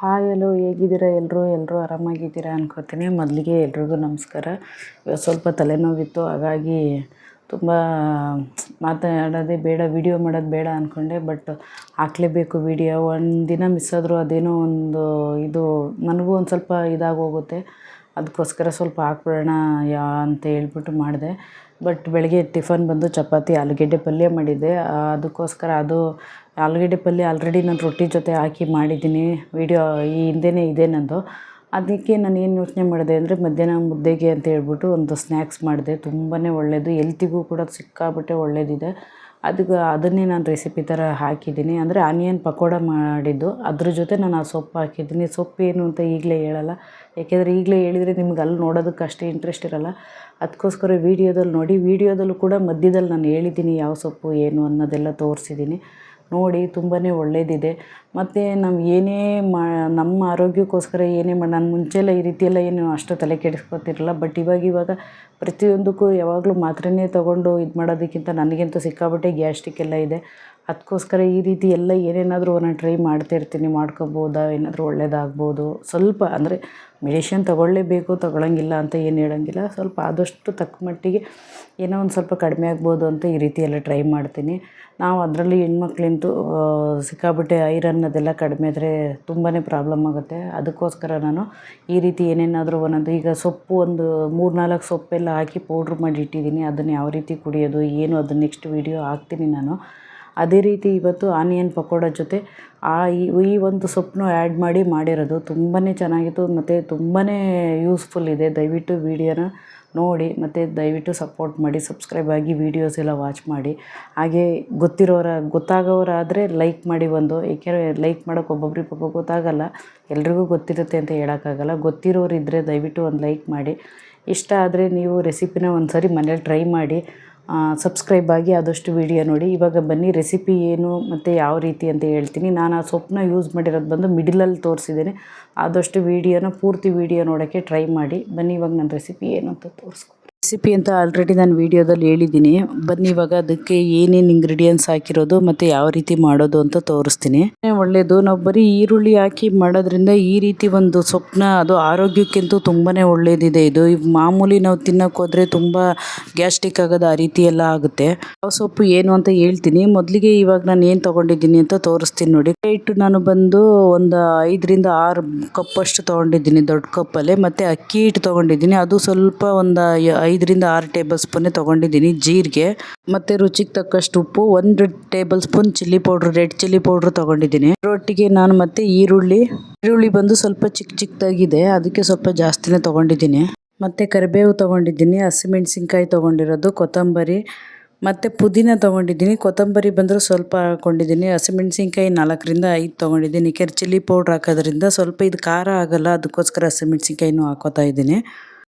Hi hello ಹೇಗಿದ್ದೀರಾ ಎಲ್ಲರೂ ಆರಾಮಾಗಿದ್ದೀರಾ ಅನ್ಕೋತೀನಿ. ಮೊದಲಿಗೆ ಎಲ್ರಿಗೂ ನಮಸ್ಕಾರ. ಇವತ್ತು ಸ್ವಲ್ಪ ತಲೆನೋವಿತ್ತು, ಹಾಗಾಗಿ ತುಂಬ ಮಾತಾಡೋದೇ ಬೇಡ, ವಿಡಿಯೋ ಮಾಡೋದು ಬೇಡ ಅಂದ್ಕೊಂಡೆ. ಬಟ್ ಹಾಕಲೇಬೇಕು ವಿಡಿಯೋ. ಒಂದು ದಿನ ಮಿಸ್ ಆದರೂ ಅದೇನೋ ಒಂದು ಇದು ನನಗೂ ಒಂದು ಸ್ವಲ್ಪ ಇದಾಗೋಗುತ್ತೆ. ಅದಕ್ಕೋಸ್ಕರ ಸ್ವಲ್ಪ ಹಾಕ್ಬಿಡೋಣ ಅಂತ ಹೇಳ್ಬಿಟ್ಟು ಮಾಡಿದೆ. ಬಟ್ ಬೆಳಗ್ಗೆ ಟಿಫನ್ ಬಂದು ಚಪಾತಿ ಆಲೂಗೆಡ್ಡೆ ಪಲ್ಯ ಮಾಡಿದ್ದೆ. ಅದಕ್ಕೋಸ್ಕರ ಅದು ಆಲೂಗೆಡ್ಡೆ ಪಲ್ಯ ಆಲ್ರೆಡಿ ನಾನು ರೊಟ್ಟಿ ಜೊತೆ ಹಾಕಿ ಮಾಡಿದ್ದೀನಿ. ವಿಡಿಯೋ ಈ ಹಿಂದೆಯೇ ಇದೆ ನಂದು. ಅದಕ್ಕೆ ನಾನು ಏನು ಯೋಚನೆ ಮಾಡಿದೆ ಅಂದರೆ ಮಧ್ಯಾಹ್ನ ಮುದ್ದೆಗೆ ಅಂತ ಹೇಳ್ಬಿಟ್ಟು ಒಂದು ಸ್ನ್ಯಾಕ್ಸ್ ಮಾಡಿದೆ. ತುಂಬಾ ಒಳ್ಳೆಯದು, ಹೆಲ್ತಿಗೂ ಕೂಡ ಸಿಕ್ಕಾಪಟ್ಟೆ ಒಳ್ಳೆಯದಿದೆ. ಅದನ್ನೇ ನಾನು ರೆಸಿಪಿ ಥರ ಹಾಕಿದ್ದೀನಿ. ಅಂದರೆ ಆನಿಯನ್ ಪಕೋಡ ಮಾಡಿದ್ದು, ಅದ್ರ ಜೊತೆ ನಾನು ಆ ಸೊಪ್ಪು ಹಾಕಿದ್ದೀನಿ. ಸೊಪ್ಪು ಏನು ಅಂತ ಈಗಲೇ ಹೇಳಲ್ಲ, ಯಾಕೆಂದರೆ ಈಗಲೇ ಹೇಳಿದರೆ ನಿಮ್ಗೆ ಅಲ್ಲಿ ನೋಡೋದಕ್ಕೆ ಅಷ್ಟೇ ಇಂಟ್ರೆಸ್ಟ್ ಇರೋಲ್ಲ. ಅದಕ್ಕೋಸ್ಕರ ವೀಡಿಯೋದಲ್ಲಿ ನೋಡಿ. ವೀಡಿಯೋದಲ್ಲೂ ಕೂಡ ಮಧ್ಯದಲ್ಲಿ ನಾನು ಹೇಳಿದ್ದೀನಿ ಯಾವ ಸೊಪ್ಪು ಏನು ಅನ್ನೋದೆಲ್ಲ ತೋರಿಸಿದ್ದೀನಿ. ನೋಡಿ, ತುಂಬಾ ಒಳ್ಳೆಯದಿದೆ. ಮತ್ತು ನಾವು ಏನೇ ನಮ್ಮ ಆರೋಗ್ಯಕ್ಕೋಸ್ಕರ ಏನೇ ನಾನು ಮುಂಚೆಲ್ಲ ಈ ರೀತಿಯೆಲ್ಲ ಏನು ಅಷ್ಟು ತಲೆ ಕೆಡಿಸ್ಕೊತಿರಲಿಲ್ಲ. ಬಟ್ ಇವಾಗ ಪ್ರತಿಯೊಂದಕ್ಕೂ ಯಾವಾಗಲೂ ಮಾತ್ರೆನೇ ತೊಗೊಂಡು ಇದು ಮಾಡೋದಕ್ಕಿಂತ ನನಗಂತೂ ಸಿಕ್ಕಾಪಟ್ಟೆ ಗ್ಯಾಸ್ಟ್ರಿಕ್ ಎಲ್ಲ ಇದೆ. ಅದಕ್ಕೋಸ್ಕರ ಈ ರೀತಿ ಎಲ್ಲ ಏನೇನಾದರೂ ನಾನು ಟ್ರೈ ಮಾಡ್ತಾಯಿರ್ತೀನಿ. ಮಾಡ್ಕೊಬೋದಾ, ಏನಾದರೂ ಒಳ್ಳೆಯದಾಗ್ಬೋದು. ಸ್ವಲ್ಪ ಅಂದರೆ ಮೆಡಿಷನ್ ತೊಗೊಳ್ಳೇಬೇಕು, ತೊಗೊಳಂಗಿಲ್ಲ ಅಂತ ಏನು ಹೇಳೋಂಗಿಲ್ಲ. ಸ್ವಲ್ಪ ಆದಷ್ಟು ತಕ್ಕ ಮಟ್ಟಿಗೆ ಏನೋ ಒಂದು ಸ್ವಲ್ಪ ಕಡಿಮೆ ಆಗ್ಬೋದು ಅಂತ ಈ ರೀತಿ ಎಲ್ಲ ಟ್ರೈ ಮಾಡ್ತೀನಿ. ನಾವು ಅದರಲ್ಲಿ ಹೆಣ್ಮಕ್ಳಂತೂ ಸಿಕ್ಕಾಪಟ್ಟೆ ಐರನ್ ಅದೆಲ್ಲ ಕಡಿಮೆ ಆದರೆ ತುಂಬಾ ಪ್ರಾಬ್ಲಮ್ ಆಗುತ್ತೆ. ಅದಕ್ಕೋಸ್ಕರ ನಾನು ಈ ರೀತಿ ಏನೇನಾದರೂ ಒಂದೊಂದು ಈಗ ಸೊಪ್ಪು ಒಂದು 3-4 ಸೊಪ್ಪೆಲ್ಲ ಹಾಕಿ ಪೌಡ್ರ್ ಮಾಡಿ ಇಟ್ಟಿದ್ದೀನಿ. ಅದನ್ನು ಯಾವ ರೀತಿ ಕುಡಿಯೋದು ಏನು ಅದು ನೆಕ್ಸ್ಟ್ ವೀಡಿಯೋ ಹಾಕ್ತೀನಿ ನಾನು. ಅದೇ ರೀತಿ ಇವತ್ತು ಆನಿಯನ್ ಪಕೋಡ ಜೊತೆ ಈ ಒಂದು ಸೊಪ್ಪನ್ನು ಆ್ಯಡ್ ಮಾಡಿರೋದು ತುಂಬಾ ಚೆನ್ನಾಗಿತ್ತು ಮತ್ತು ತುಂಬಾ ಯೂಸ್ಫುಲ್ ಇದೆ. ದಯವಿಟ್ಟು ವೀಡಿಯೋನ ನೋಡಿ ಮತ್ತು ದಯವಿಟ್ಟು ಸಪೋರ್ಟ್ ಮಾಡಿ, ಸಬ್ಸ್ಕ್ರೈಬ್ ಆಗಿ, ವೀಡಿಯೋಸ್ ಎಲ್ಲ ವಾಚ್ ಮಾಡಿ. ಹಾಗೆ ಗೊತ್ತಾಗೋರಾದರೆ ಲೈಕ್ ಮಾಡಿ ಒಂದು. ಏಕೆಂದರೆ ಲೈಕ್ ಮಾಡೋಕ್ಕೆ ಒಬ್ಬೊಬ್ರಿಗೆ ಗೊತ್ತಾಗಲ್ಲ, ಎಲ್ರಿಗೂ ಗೊತ್ತಿರುತ್ತೆ ಅಂತ ಹೇಳೋಕ್ಕಾಗಲ್ಲ. ಗೊತ್ತಿರೋರಿದ್ದರೆ ದಯವಿಟ್ಟು ಒಂದು ಲೈಕ್ ಮಾಡಿ. ಇಷ್ಟ ಆದರೆ ನೀವು ರೆಸಿಪಿನ ಒಂದು ಸರಿ ಮನೇಲಿ ಟ್ರೈ ಮಾಡಿ. ಸಬ್ಸ್ಕ್ರೈಬ್ ಆಗಿ ಆದಷ್ಟು ವೀಡಿಯೋ ನೋಡಿ. ಇವಾಗ ಬನ್ನಿ ರೆಸಿಪಿ ಏನು ಮತ್ತು ಯಾವ ರೀತಿ ಅಂತ ಹೇಳ್ತೀನಿ. ನಾನು ಆ ಸೊಪ್ಪನ್ನ ಯೂಸ್ ಮಾಡಿರೋದು ಬಂದು ಮಿಡಲಲ್ಲಿ ತೋರಿಸಿದ್ದೀನಿ. ಆದಷ್ಟು ವೀಡಿಯೋನ ಪೂರ್ತಿ ವೀಡಿಯೋ ನೋಡೋಕ್ಕೆ ಟ್ರೈ ಮಾಡಿ. ಬನ್ನಿ ಇವಾಗ ನನ್ನ ರೆಸಿಪಿ ಏನು ಅಂತ ತೋರಿಸ್ಕೊ. ರೆಸಿಪಿ ಅಂತ ಆಲ್ರೆಡಿ ನಾನು ವೀಡಿಯೋದಲ್ಲಿ ಹೇಳಿದ್ದೀನಿ. ಬನ್ನಿ ಇವಾಗ ಅದಕ್ಕೆ ಏನೇನು ಇಂಗ್ರೀಡಿಯೆಂಟ್ಸ್ ಹಾಕಿರೋದು ಮತ್ತು ಯಾವ ರೀತಿ ಮಾಡೋದು ಅಂತ ತೋರಿಸ್ತೀನಿ. ಒಳ್ಳೆಯದು, ನಾವು ಬರೀ ಈರುಳ್ಳಿ ಹಾಕಿ ಮಾಡೋದ್ರಿಂದ ಈ ರೀತಿ ಒಂದು ಸೊಪ್ಪನ್ನ ಅದು ಆರೋಗ್ಯಕ್ಕಂತೂ ತುಂಬಾ ಒಳ್ಳೆಯದಿದೆ. ಇದು ಮಾಮೂಲಿ ನಾವು ತಿನ್ನೋಕೆ ಹೋದರೆ ತುಂಬ ಗ್ಯಾಸ್ಟ್ರಿಕ್ ಆಗೋದು ಆ ರೀತಿ ಎಲ್ಲ ಆಗುತ್ತೆ. ಯಾವ ಸೊಪ್ಪು ಏನು ಅಂತ ಹೇಳ್ತೀನಿ. ಮೊದಲಿಗೆ ಇವಾಗ ನಾನು ಏನು ತೊಗೊಂಡಿದ್ದೀನಿ ಅಂತ ತೋರಿಸ್ತೀನಿ ನೋಡಿ. ಹಿಟ್ಟು ನಾನು ಬಂದು ಒಂದು 5-6 ಕಪ್ಪಷ್ಟು ತೊಗೊಂಡಿದ್ದೀನಿ ದೊಡ್ಡ ಕಪ್ಪಲ್ಲೇ. ಮತ್ತು ಅಕ್ಕಿ ಹಿಟ್ಟು ತೊಗೊಂಡಿದ್ದೀನಿ, ಅದು ಸ್ವಲ್ಪ ಒಂದು 5-6 ಟೇಬಲ್ ಸ್ಪೂನೇ ತೊಗೊಂಡಿದ್ದೀನಿ. ಜೀರಿಗೆ ಮತ್ತು ರುಚಿಗೆ ತಕ್ಕಷ್ಟು ಉಪ್ಪು, 1 table spoon chilli powder, red chilli powder ತೊಗೊಂಡಿದ್ದೀನಿ. ರೊಟ್ಟಿಗೆ ನಾನು ಮತ್ತು ಈರುಳ್ಳಿ ಬಂದು ಸ್ವಲ್ಪ ಚಿಕ್ಕದಾಗಿದೆ, ಅದಕ್ಕೆ ಸ್ವಲ್ಪ ಜಾಸ್ತಿನೇ ತೊಗೊಂಡಿದ್ದೀನಿ. ಮತ್ತು ಕರಿಬೇವು ತೊಗೊಂಡಿದ್ದೀನಿ, ಹಸಿಮೆಣ್ಸಿನ್ಕಾಯಿ ತೊಗೊಂಡಿರೋದು, ಕೊತ್ತಂಬರಿ ಮತ್ತು ಪುದೀನ ತೊಗೊಂಡಿದ್ದೀನಿ. ಕೊತ್ತಂಬರಿ ಬಂದರೂ ಸ್ವಲ್ಪ ಹಾಕ್ಕೊಂಡಿದ್ದೀನಿ. ಹಸಿಮೆಣ್ಸಿನ್ಕಾಯಿ 4-5 ತೊಗೊಂಡಿದ್ದೀನಿ. ಚಿಲ್ಲಿ ಪೌಡ್ರ್ ಹಾಕೋದ್ರಿಂದ ಸ್ವಲ್ಪ ಇದು ಖಾರ ಆಗೋಲ್ಲ, ಅದಕ್ಕೋಸ್ಕರ ಹಸಿಮೆಣ್ಸಿನ್ಕಾಯಿನೂ ಹಾಕೋತಾ ಇದ್ದೀನಿ.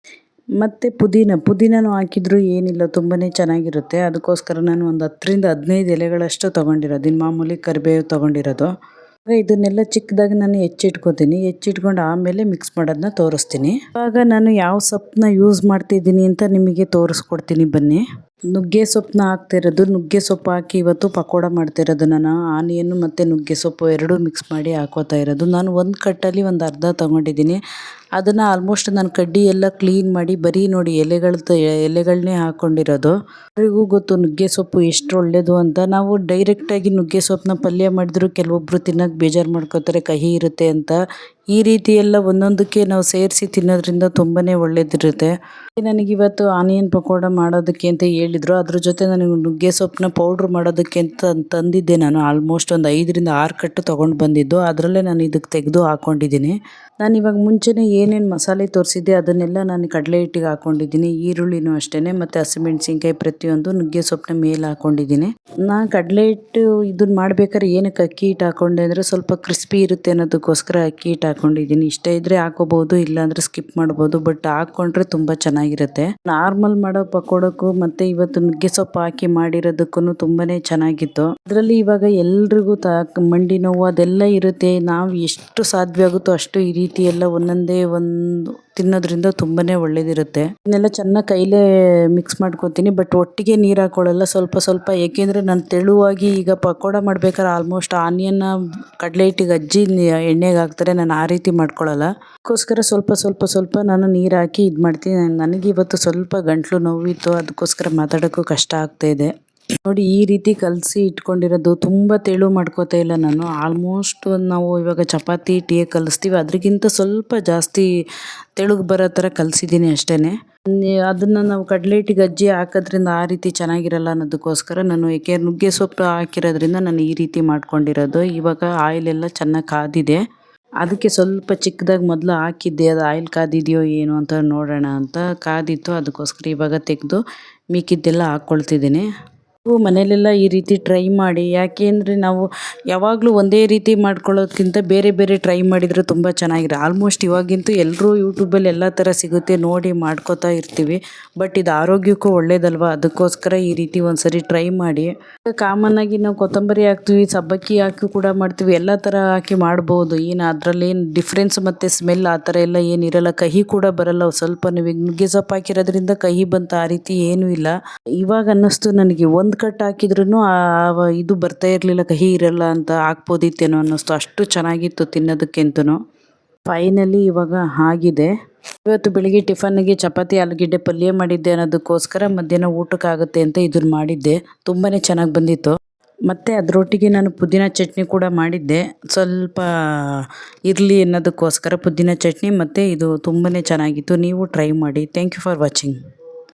ಮತ್ತು ಪುದೀನನೂ ಹಾಕಿದರೂ ಏನಿಲ್ಲ, ತುಂಬಾ ಚೆನ್ನಾಗಿರುತ್ತೆ. ಅದಕ್ಕೋಸ್ಕರ ನಾನು ಒಂದು 10-15 ಎಲೆಗಳಷ್ಟು ತೊಗೊಂಡಿರೋದು. ಇನ್ನು ಮಾಮೂಲಿ ಕರಿಬೇವು ತೊಗೊಂಡಿರೋದು. ಇದನ್ನೆಲ್ಲ ಚಿಕ್ಕದಾಗಿ ನಾನು ಹೆಚ್ಚಿಟ್ಕೊಂಡು ಆಮೇಲೆ ಮಿಕ್ಸ್ ಮಾಡೋದನ್ನ ತೋರಿಸ್ತೀನಿ. ಇವಾಗ ನಾನು ಯಾವ ಸೊಪ್ಪನ್ನ ಯೂಸ್ ಮಾಡ್ತಿದ್ದೀನಿ ಅಂತ ನಿಮಗೆ ತೋರಿಸ್ಕೊಡ್ತೀನಿ ಬನ್ನಿ. ನುಗ್ಗೆ ಸೊಪ್ಪನ್ನ ಹಾಕ್ತಿರೋದು. ನುಗ್ಗೆ ಸೊಪ್ಪು ಹಾಕಿ ಇವತ್ತು ಪಕೋಡ ಮಾಡ್ತಿರೋದು ನಾನು. ಆನಿಯನ್ನು ಮತ್ತು ನುಗ್ಗೆ ಸೊಪ್ಪು ಎರಡೂ ಮಿಕ್ಸ್ ಮಾಡಿ ಹಾಕೋತಾ ಇರೋದು. ನಾನು ಒಂದು ಕಟ್ಟಲ್ಲಿ ಒಂದು ಅರ್ಧ ತೊಗೊಂಡಿದ್ದೀನಿ. ಅದನ್ನು ಆಲ್ಮೋಸ್ಟ್ ನಾನು ಕಡ್ಡಿ ಎಲ್ಲ ಕ್ಲೀನ್ ಮಾಡಿ ಬರೀ ನೋಡಿ ಎಲೆಗಳನ್ನೇ ಹಾಕ್ಕೊಂಡಿರೋದು. ಎಲ್ಲರಿಗೂ ಗೊತ್ತು ನುಗ್ಗೆ ಸೊಪ್ಪು ಎಷ್ಟು ಒಳ್ಳೆಯದು ಅಂತ. ನಾವು ಡೈರೆಕ್ಟಾಗಿ ನುಗ್ಗೆ ಸೊಪ್ಪನ್ನ ಪಲ್ಯ ಮಾಡಿದ್ರು ಕೆಲವೊಬ್ಬರು ತಿನ್ನೋಕೆ ಬೇಜಾರು ಮಾಡ್ಕೋತಾರೆ, ಕಹಿ ಇರುತ್ತೆ ಅಂತ. ಈ ರೀತಿ ಎಲ್ಲ ಒಂದೊಂದಕ್ಕೆ ನಾವು ಸೇರಿಸಿ ತಿನ್ನೋದ್ರಿಂದ ತುಂಬಾ ಒಳ್ಳೇದಿರುತ್ತೆ. ನನಗಿವತ್ತು ಆನಿಯನ್ ಪಕೋಡ ಮಾಡೋದಕ್ಕೆ ಅಂತ ಹೇಳಿದರು. ಅದ್ರ ಜೊತೆ ನನಗೆ ನುಗ್ಗೆ ಸೊಪ್ಪನ್ನ ಪೌಡ್ರ್ ಮಾಡೋದಕ್ಕೆ ಅಂತ ತಂದಿದ್ದೆ ನಾನು. ಆಲ್ಮೋಸ್ಟ್ ಒಂದು 5-6 ಕಟ್ಟು ತೊಗೊಂಡು ಬಂದಿದ್ದು. ಅದರಲ್ಲೇ ನಾನು ಇದಕ್ಕೆ ತೆಗೆದು ಹಾಕ್ಕೊಂಡಿದ್ದೀನಿ. ನಾನು ಇವಾಗ ಮುಂಚೆನೇ ಏನೇನು ಮಸಾಲೆ ತೋರಿಸಿದ್ದೆ ಅದನ್ನೆಲ್ಲ ನಾನು ಕಡಲೆ ಹಿಟ್ಟಿಗೆ ಹಾಕ್ಕೊಂಡಿದ್ದೀನಿ. ಈರುಳ್ಳಿನೂ ಅಷ್ಟೇ ಮತ್ತು ಹಸಿಮೆಣ್ಸಿನ್ಕಾಯಿ ಪ್ರತಿಯೊಂದು ನುಗ್ಗೆ ಸೊಪ್ಪನ್ನ ಮೇಲೆ ಹಾಕ್ಕೊಂಡಿದ್ದೀನಿ. ನಾನು ಕಡಲೆ ಹಿಟ್ಟು ಇದನ್ನು ಮಾಡ್ಬೇಕಾದ್ರೆ ಏನಕ್ಕೆ ಅಕ್ಕಿ ಹಿಟ್ಟು ಹಾಕ್ಕೊಂಡೆ ಅಂದರೆ ಸ್ವಲ್ಪ ಕ್ರಿಸ್ಪಿ ಇರುತ್ತೆ ಅನ್ನೋದಕ್ಕೋಸ್ಕರ ಅಕ್ಕಿ ಹಿಟ್ಟು ಹಾಕ್ಕೊಂಡಿದ್ದೀನಿ. ಇಷ್ಟ ಇದ್ದರೆ ಹಾಕೋಬೋದು, ಇಲ್ಲಾಂದರೆ ಸ್ಕಿಪ್ ಮಾಡ್ಬೋದು. ಬಟ್ ಹಾಕ್ಕೊಂಡ್ರೆ ತುಂಬ ಚೆನ್ನಾಗಿರುತ್ತೆ. ನಾರ್ಮಲ್ ಮಾಡೋ ಪಕೋಡಕ್ಕೂ ಮತ್ತು ಇವತ್ತು ನುಗ್ಗೆ ಸೊಪ್ಪು ಹಾಕಿ ಮಾಡಿರೋದಕ್ಕೂ ತುಂಬಾ ಚೆನ್ನಾಗಿತ್ತು. ಅದರಲ್ಲಿ ಇವಾಗ ಎಲ್ರಿಗೂ ಮಂಡಿ ನೋವು ಅದೆಲ್ಲ ಇರುತ್ತೆ. ನಾವು ಎಷ್ಟು ಸಾಧ್ಯ ಆಗುತ್ತೋ ಅಷ್ಟು ಈ ರೀತಿ ಎಲ್ಲ ತಿನ್ನೋದ್ರಿಂದ ತುಂಬಾ ಒಳ್ಳೇದಿರುತ್ತೆ. ಇದನ್ನೆಲ್ಲ ಚೆನ್ನಾಗಿ ಕೈಲೇ ಮಿಕ್ಸ್ ಮಾಡ್ಕೊತೀನಿ, ಬಟ್ ಒಟ್ಟಿಗೆ ನೀರು ಹಾಕ್ಕೊಳ್ಳಲ್ಲ, ಸ್ವಲ್ಪ ಸ್ವಲ್ಪ. ಏಕೆಂದರೆ ನಾನು ತೆಳುವಾಗಿ ಈಗ ಪಕೋಡ ಮಾಡ್ಬೇಕಾದ್ರೆ ಆಲ್ಮೋಸ್ಟ್ ಆನಿಯನ್ನ ಕಡಲೆ ಹಿಟ್ಟಿಗೆ ಅಜ್ಜಿ ಎಣ್ಣೆಗೆ ಹಾಕ್ತಾರೆ, ನಾನು ಆ ರೀತಿ ಮಾಡ್ಕೊಳ್ಳಲ್ಲ. ಅದಕ್ಕೋಸ್ಕರ ಸ್ವಲ್ಪ ನಾನು ನೀರು ಹಾಕಿ ಇದು ಮಾಡ್ತೀನಿ. ನನಗೆ ಇವತ್ತು ಸ್ವಲ್ಪ ಗಂಟ್ಲು ನೋವಿತ್ತು, ಅದಕ್ಕೋಸ್ಕರ ಮಾತಾಡೋಕ್ಕೂ ಕಷ್ಟ ಆಗ್ತಾಯಿದೆ. ನೋಡಿ, ಈ ರೀತಿ ಕಲಸಿ ಇಟ್ಕೊಂಡಿರೋದು. ತುಂಬ ತೆಳು ಮಾಡ್ಕೋತಾ ಇಲ್ಲ ನಾನು. ಆಲ್ಮೋಸ್ಟ್ ನಾವು ಇವಾಗ ಚಪಾತಿ ಹಿಟ್ಟಿಗೆ ಕಲಿಸ್ತೀವಿ ಅದಕ್ಕಿಂತ ಸ್ವಲ್ಪ ಜಾಸ್ತಿ ತೆಳುಗೆ ಬರೋ ಥರ ಕಲಿಸಿದ್ದೀನಿ ಅಷ್ಟೇ. ಅದನ್ನು ನಾವು ಕಡಲೆ ಹಿಟ್ಟಿಗೆ ಅಜ್ಜಿ ಹಾಕೋದ್ರಿಂದ ಆ ರೀತಿ ಚೆನ್ನಾಗಿರಲ್ಲ ಅನ್ನೋದಕ್ಕೋಸ್ಕರ ನಾನು, ಏಕೆ ನುಗ್ಗೆ ಸೊಪ್ಪು ಹಾಕಿರೋದ್ರಿಂದ ನಾನು ಈ ರೀತಿ ಮಾಡ್ಕೊಂಡಿರೋದು. ಇವಾಗ ಆಯಿಲೆಲ್ಲ ಚೆನ್ನಾಗಿ ಕಾದಿದೆ, ಅದಕ್ಕೆ ಸ್ವಲ್ಪ ಚಿಕ್ಕದಾಗಿ ಮೊದಲು ಹಾಕಿದ್ದೆ. ಅದು ಆಯಿಲ್ ಕಾದಿದೆಯೋ ಏನು ಅಂತ ನೋಡೋಣ ಅಂತ ಕಾದಿತ್ತು, ಅದಕ್ಕೋಸ್ಕರ ಇವಾಗ ತೆಗೆದು ಮಿಕ್ಕಿದ್ದೆಲ್ಲ ಹಾಕ್ಕೊಳ್ತಿದ್ದೀನಿ. ನೀವು ಮನೇಲೆಲ್ಲ ಈ ರೀತಿ ಟ್ರೈ ಮಾಡಿ. ಯಾಕೆ ಅಂದರೆ ನಾವು ಯಾವಾಗಲೂ ಒಂದೇ ರೀತಿ ಮಾಡ್ಕೊಳ್ಳೋದಕ್ಕಿಂತ ಬೇರೆ ಬೇರೆ ಟ್ರೈ ಮಾಡಿದರೆ ತುಂಬ ಚೆನ್ನಾಗಿರೋ. ಆಲ್ಮೋಸ್ಟ್ ಇವಾಗಿಂತೂ ಎಲ್ಲರೂ ಯೂಟ್ಯೂಬಲ್ಲಿ ಎಲ್ಲ ಥರ ಸಿಗುತ್ತೆ, ನೋಡಿ ಮಾಡ್ಕೋತಾ ಇರ್ತೀವಿ. ಬಟ್ ಇದು ಆರೋಗ್ಯಕ್ಕೂ ಒಳ್ಳೇದಲ್ವ, ಅದಕ್ಕೋಸ್ಕರ ಈ ರೀತಿ ಒಂದ್ಸರಿ ಟ್ರೈ ಮಾಡಿ. ಕಾಮನ್ನಾಗಿ ನಾವು ಕೊತ್ತಂಬರಿ ಹಾಕ್ತೀವಿ, ಸಬ್ಬಕ್ಕಿ ಹಾಕಿ ಕೂಡ ಮಾಡ್ತೀವಿ, ಎಲ್ಲ ಥರ ಹಾಕಿ ಮಾಡ್ಬೋದು. ಏನು ಅದರಲ್ಲೇನು ಡಿಫ್ರೆನ್ಸ್ ಮತ್ತು ಸ್ಮೆಲ್ ಆ ಥರ ಎಲ್ಲ ಏನಿರಲ್ಲ. ಕಹಿ ಕೂಡ ಬರಲ್ಲ. ಸ್ವಲ್ಪ ನೀವು ನುಗ್ಗೆ ಸೊಪ್ಪು ಹಾಕಿರೋದ್ರಿಂದ ಕಹಿ ಬಂತು, ಆ ರೀತಿ ಏನೂ ಇಲ್ಲ. ಇವಾಗ ಅನ್ನಿಸ್ತು ನನಗೆ, ಒಂದು ಕಟ್ ಹಾಕಿದ್ರೂ ಇದು ಬರ್ತಾ ಇರಲಿಲ್ಲ, ಕಹಿ ಇರಲ್ಲ ಅಂತ. ಹಾಕ್ಬೋದಿತ್ತೇನೋ ಅನ್ನಿಸ್ತು, ಅಷ್ಟು ಚೆನ್ನಾಗಿತ್ತು ತಿನ್ನೋದಕ್ಕಿಂತನೂ. ಫೈನಲಿ ಇವಾಗ ಆಗಿದೆ. ಇವತ್ತು ಬೆಳಿಗ್ಗೆ ಟಿಫನ್ನಿಗೆ ಚಪಾತಿ ಆಲೂಗೆಡ್ಡೆ ಪಲ್ಯ ಮಾಡಿದ್ದೆ ಅನ್ನೋದಕ್ಕೋಸ್ಕರ ಮಧ್ಯಾಹ್ನ ಊಟಕ್ಕಾಗುತ್ತೆ ಅಂತ ಇದನ್ನು ಮಾಡಿದ್ದೆ. ತುಂಬಾ ಚೆನ್ನಾಗಿ ಬಂದಿತ್ತು. ಮತ್ತು ಅದರೊಟ್ಟಿಗೆ ನಾನು ಪುದೀನ ಚಟ್ನಿ ಕೂಡ ಮಾಡಿದ್ದೆ, ಸ್ವಲ್ಪ ಇರಲಿ ಅನ್ನೋದಕ್ಕೋಸ್ಕರ. ಪುದೀನ ಚಟ್ನಿ ಮತ್ತು ಇದು ತುಂಬಾ ಚೆನ್ನಾಗಿತ್ತು. ನೀವು ಟ್ರೈ ಮಾಡಿ. Thank you for watching.